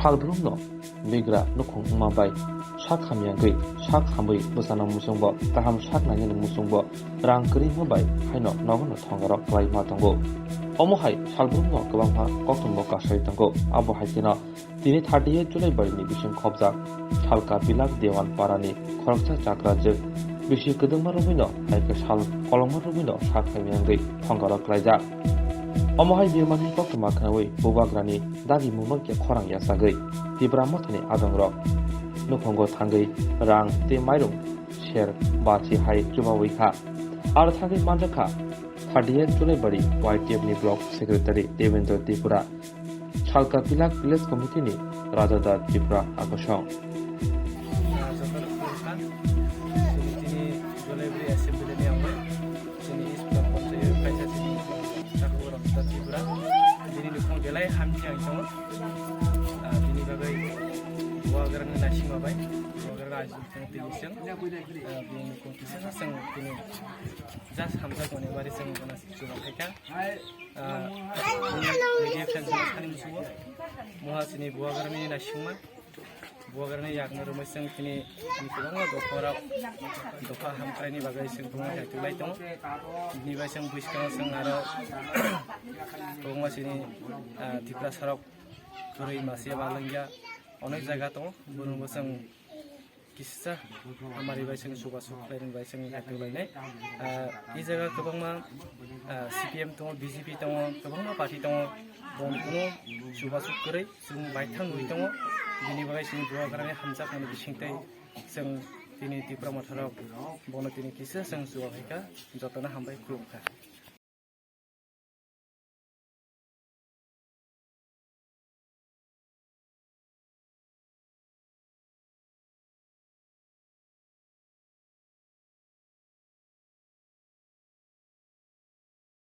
salbrumno migra nukhung mabai sak hamyangui sak hamui busana musungbo kaham sak nani musungbo rang kri mabai haino nogono thongarok klai ma tongo omo hai salbrumno kwbangha kotumbo kasai tongo abo haitino tini 30 July barini bising khobjak salka bilak dewan parani khoroksa chakrajek bisi kedengma rubino haike sal kolongma rubino sak hamyangui thongarok klaijak omo hai birmani koktuma khanawui bubagrani dagi mumake khorang yasagui tibramothani adongrok nukhongo thangui rang te mairung sher bachi hai chubawi kha ar thangui manjakha 30 July bari YTF ni block secretary Devendra Tripura Salka Pilak village committee ni Rajada Tripura akosong belai hamti yang itu, ini bagai wagar nasi mabai, wagar aji tentang ini kompetisi sang ini jas hamza kone bari sang kona cuma mereka, ini akan jadi musuh, muhas ini wagar ini nasi mah, wagar ini yang rumah sang ini kurang dopa hamka ini bagai sang rumah itu lain tu, ini bagai sang buiskan sang ada rumah sini Tripura sarok kuri masih balangnya onek jaga tu burung basang kisah amari basang suka lain basang itu lainnya ini jaga kebang mah CPM tu BJP tu kebang mah parti tu bon kuno suka kuri sung baitang nui tu ini bagai sini dua kerana hamzat kami disingtai sang ini Tripura masyarakat bon ini kisah sang suka mereka jatuhnya hambai kurung.